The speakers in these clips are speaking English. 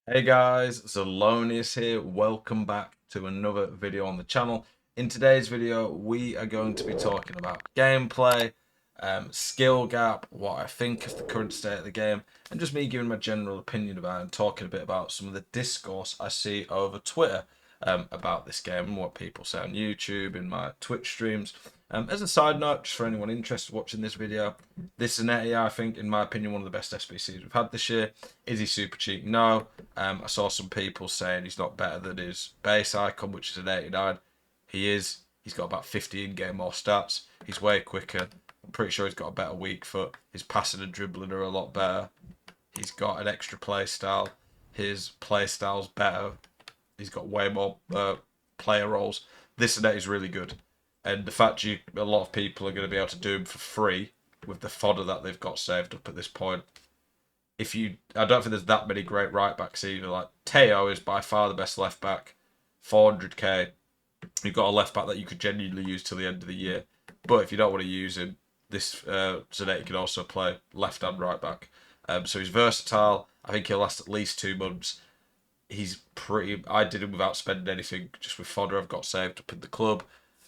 Hey guys, Zelonius here. Welcome back to another video on the channel. In today's video, we are going to be talking about gameplay, skill gap, what I think of the current state of the game, and just me giving my general opinion about it and talking a bit about some of the discourse I see over Twitter about this game and what people say on YouTube, in my Twitch streams. As a side note, just for anyone interested watching this video, this Zanetti, I think, in my opinion, one of the best SBCs we've had this year. Is he super cheap? No. I saw some people saying he's not better than his base icon, which is an 89. He is. He's got about 50 in-game more stats. He's way quicker. I'm pretty sure he's got a better weak foot. His passing and dribbling are a lot better. He's got an extra play style. His play style's better. He's got way more player roles. This and that is really good. And the fact a lot of people are going to be able to do him for free with the fodder that they've got saved up at this point. I don't think there's that many great right backs either. Like Teo is by far the best left back, 400k. You've got a left back that you could genuinely use till the end of the year. But if you don't want to use him, this Zanetti can also play left and right back. So he's versatile. I think he'll last at least 2 months. He's pretty. I did him without spending anything, just with fodder I've got saved up in the club.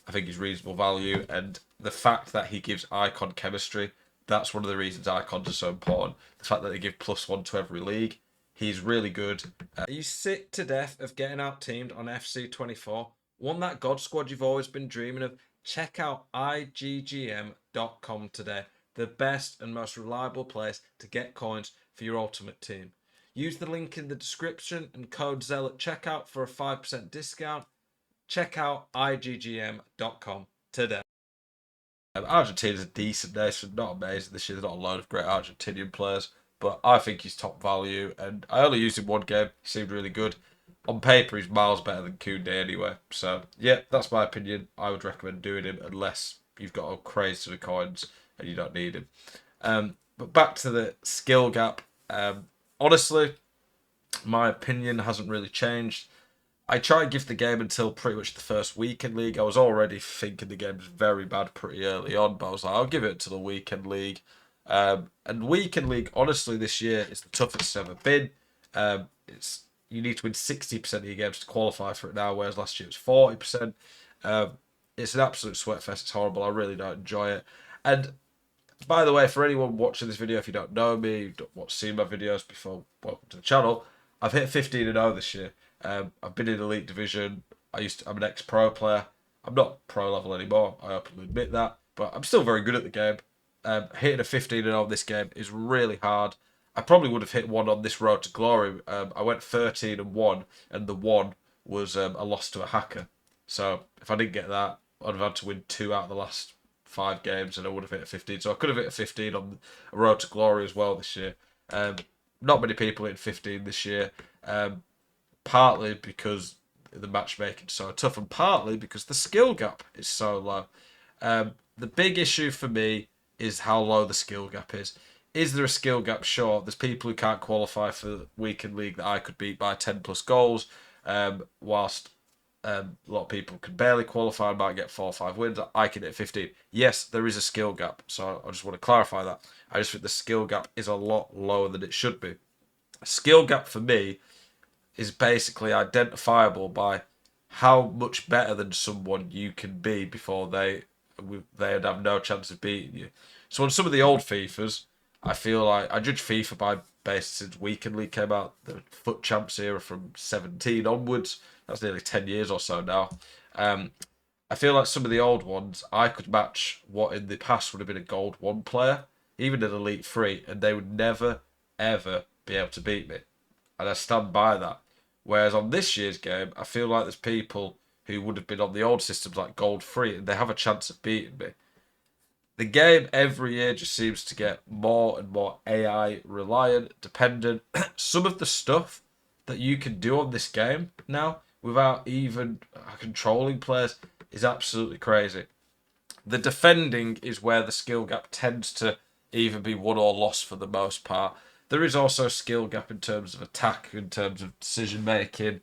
I think he's reasonable value, and the fact that he gives icon chemistry, that's one of the reasons icons are so important. The fact that they give +1 to every league, he's really good. Are you sick to death of getting out teamed on FC24? Want that God squad you've always been dreaming of? Check out iggm.com today, the best and most reliable place to get coins for your ultimate team. Use the link in the description and code ZEL at checkout for a 5% discount. Check out iggm.com today. Argentina's a decent nation, not amazing this year. There's not a load of great Argentinian players, but I think he's top value. And I only used him one game. He seemed really good. On paper, he's miles better than Koundé anyway. So yeah, that's my opinion. I would recommend doing him unless you've got a craze to the coins and you don't need him. But back to the skill gap. Honestly, my opinion hasn't really changed. I try and give the game until pretty much the first weekend league. I was already thinking the game was very bad pretty early on, but I was like, I'll give it to the weekend league. And weekend league, honestly, this year is the toughest it's ever been. It's You need to win 60% of your games to qualify for it now, whereas last year it was 40%. It's an absolute sweat fest. It's horrible. I really don't enjoy it. And by the way, for anyone watching this video, if you don't know me, you don't seen my videos before, welcome to the channel. I've hit 15-0 this year. I've been in Elite Division. I'm an ex-pro player. I'm not pro level anymore. I openly admit that, but I'm still very good at the game. Hitting a 15-0 this game is really hard. I probably would have hit one on this road to glory. I went 13-1, and the one was a loss to a hacker. So if I didn't get that, I'd have had to win 2 out of the last 5 games, and I would have hit a 15. So I could have hit a 15 on a road to glory as well this year. Not many people hit 15 this year. Partly because the matchmaking is so tough, and partly because the skill gap is so low. The big issue for me is how low the skill gap is. Is there a skill gap? Sure. There's people who can't qualify for the weekend league that I could beat by 10 plus goals, whilst a lot of people could barely qualify and might get 4 or 5 wins. I can hit 15. Yes, there is a skill gap, so I just want to clarify that. I just think the skill gap is a lot lower than it should be. Skill gap for me is basically identifiable by how much better than someone you can be before they'd have no chance of beating you. So on some of the old FIFAs, I feel like I judge FIFA by based since Weekend League came out, the Foot Champs era from 17 onwards. That's nearly 10 years or so now. I feel like some of the old ones, I could match what in the past would have been a Gold 1 player, even an Elite 3, and they would never, ever be able to beat me. And I stand by that. Whereas on this year's game, I feel like there's people who would have been on the old systems like Gold 3 and they have a chance of beating me. The game every year just seems to get more and more AI reliant, dependent. Some of the stuff that you can do on this game now without even controlling players is absolutely crazy. The defending is where the skill gap tends to either be won or lost for the most part. There is also a skill gap in terms of attack, in terms of decision making,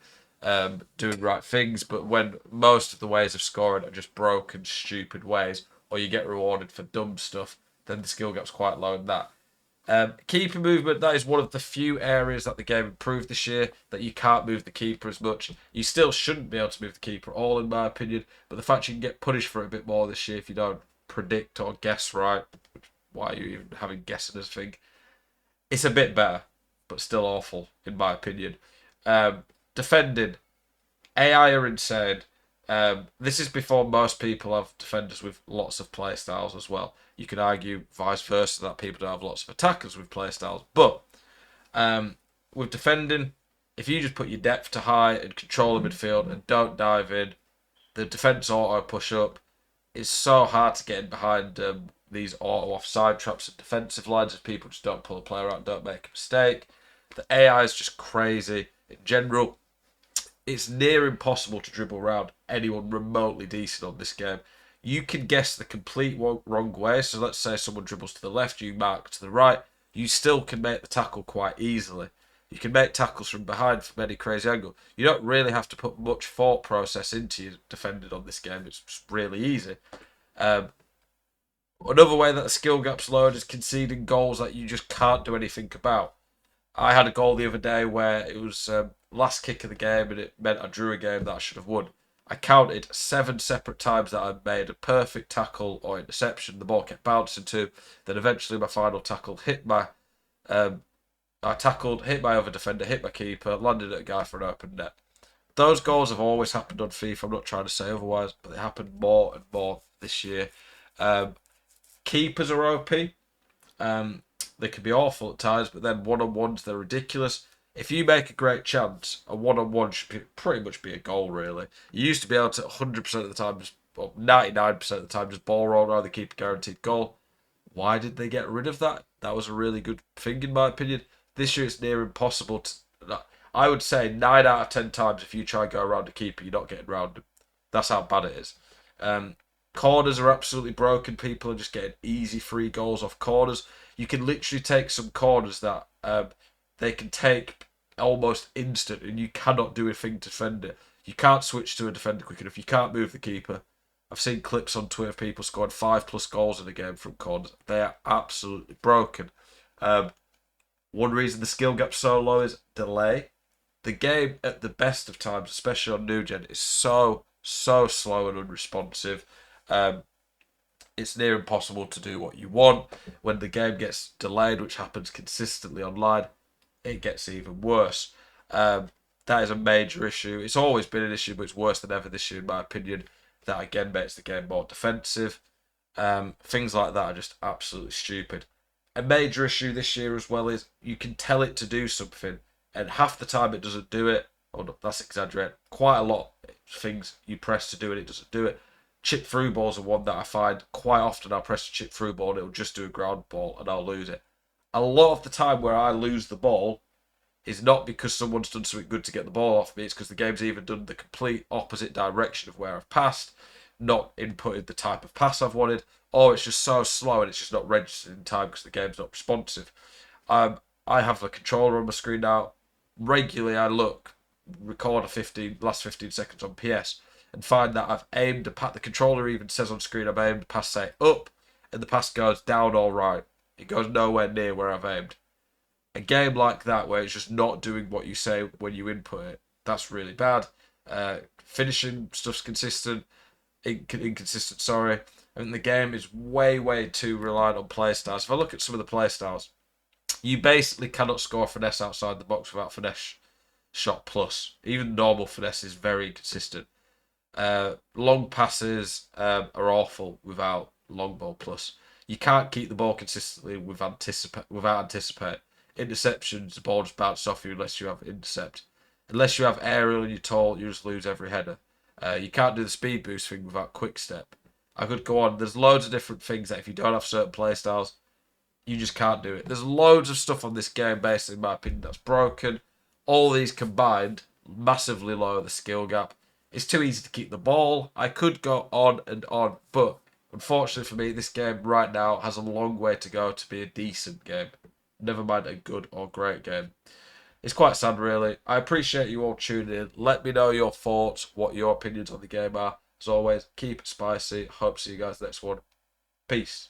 doing right things. But when most of the ways of scoring are just broken, stupid ways, or you get rewarded for dumb stuff, then the skill gap's quite low in that. Keeper movement, that is one of the few areas that the game improved this year, that you can't move the keeper as much. You still shouldn't be able to move the keeper at all, in my opinion, but the fact you can get punished for it a bit more this year if you don't predict or guess right, why are you even having guessing as a thing? It's a bit better, but still awful, in my opinion. Defending, AI are insane. This is before most people have defenders with lots of playstyles as well. You can argue vice versa that people don't have lots of attackers with playstyles. But with defending, if you just put your depth to high and control the midfield and don't dive in, the defence auto push up. It's so hard to get in behind these auto offside traps and defensive lines if people just don't pull a player out and don't make a mistake. The AI is just crazy. In general, it's near impossible to dribble around anyone remotely decent on this game. You can guess the complete wrong way. So let's say someone dribbles to the left, you mark to the right. You still can make the tackle quite easily. You can make tackles from behind from any crazy angle. You don't really have to put much thought process into your defending on this game. It's just really easy. Another way that the skill gap's lowered is conceding goals that you just can't do anything about. I had a goal the other day where it was last kick of the game and it meant I drew a game that I should have won. I counted 7 separate times that I made a perfect tackle or interception. The ball kept bouncing to. Then eventually my final tackle hit my... I tackled, hit my other defender, hit my keeper, landed at a guy for an open net. Those goals have always happened on FIFA. I'm not trying to say otherwise, but they happen more and more this year. Keepers are OP. They can be awful at times, but then one-on-ones, they're ridiculous. If you make a great chance, a one-on-one should pretty much be a goal, really. You used to be able to 100% of the time, or 99% of the time, just ball roll around the keeper, guaranteed goal. Why did they get rid of that? That was a really good thing, in my opinion. This year, it's near impossible to... I would say 9 out of 10 times, if you try and go around a keeper, you're not getting around him. That's how bad it is. Corners are absolutely broken. People are just getting easy free goals off corners. You can literally take some corners that they can take almost instant, and you cannot do a thing to defend it. You can't switch to a defender quick enough. You can't move the keeper. I've seen clips on Twitter of people scoring 5+ goals in a game from corners. They are absolutely broken. One reason the skill gap's so low is delay. The game at the best of times, especially on new gen, is so slow and unresponsive. It's near impossible to do what you want. When the game gets delayed, which happens consistently online, it gets even worse. That is a major issue. It's always been an issue, but it's worse than ever this year, in my opinion. That again makes the game more defensive. Things like that are just absolutely stupid. A major issue this year as well is you can tell it to do something, and half the time it doesn't do it. Oh, no, that's exaggerating. Quite a lot of things you press to do it, it doesn't do it. Chip through balls are one that I find quite often. I'll press a chip through ball and it'll just do a ground ball and I'll lose it. A lot of the time where I lose the ball is not because someone's done something good to get the ball off me. It's because the game's even done the complete opposite direction of where I've passed, not inputted the type of pass I've wanted, or it's just so slow and it's just not registered in time because the game's not responsive. I have a controller on my screen now. Regularly I record last 15 seconds on PS and find that I've aimed a pass. The controller even says on screen I've aimed a pass, say, up, and the pass goes down or right. It goes nowhere near where I've aimed. A game like that where it's just not doing what you say when you input it, that's really bad. Finishing stuff's inconsistent, sorry. I mean, the game is way too reliant on playstyles. If I look at some of the playstyles, you basically cannot score finesse outside the box without finesse shot plus. Even normal finesse is very inconsistent. Long passes are awful without long ball plus. You can't keep the ball consistently without anticipate. Interceptions, the ball just bounces off you unless you have intercept. Unless you have aerial and you're tall, you just lose every header. You can't do the speed boost thing without quick step. I could go on. There's loads of different things that if you don't have certain playstyles, you just can't do it. There's loads of stuff on this game, basically, in my opinion, that's broken. All these combined massively lower the skill gap. It's too easy to keep the ball. I could go on and on, but unfortunately for me, this game right now has a long way to go to be a decent game. Never mind a good or great game. It's quite sad, really. I appreciate you all tuning in. Let me know your thoughts, what your opinions on the game are. As always, keep it spicy. Hope to see you guys next one. Peace.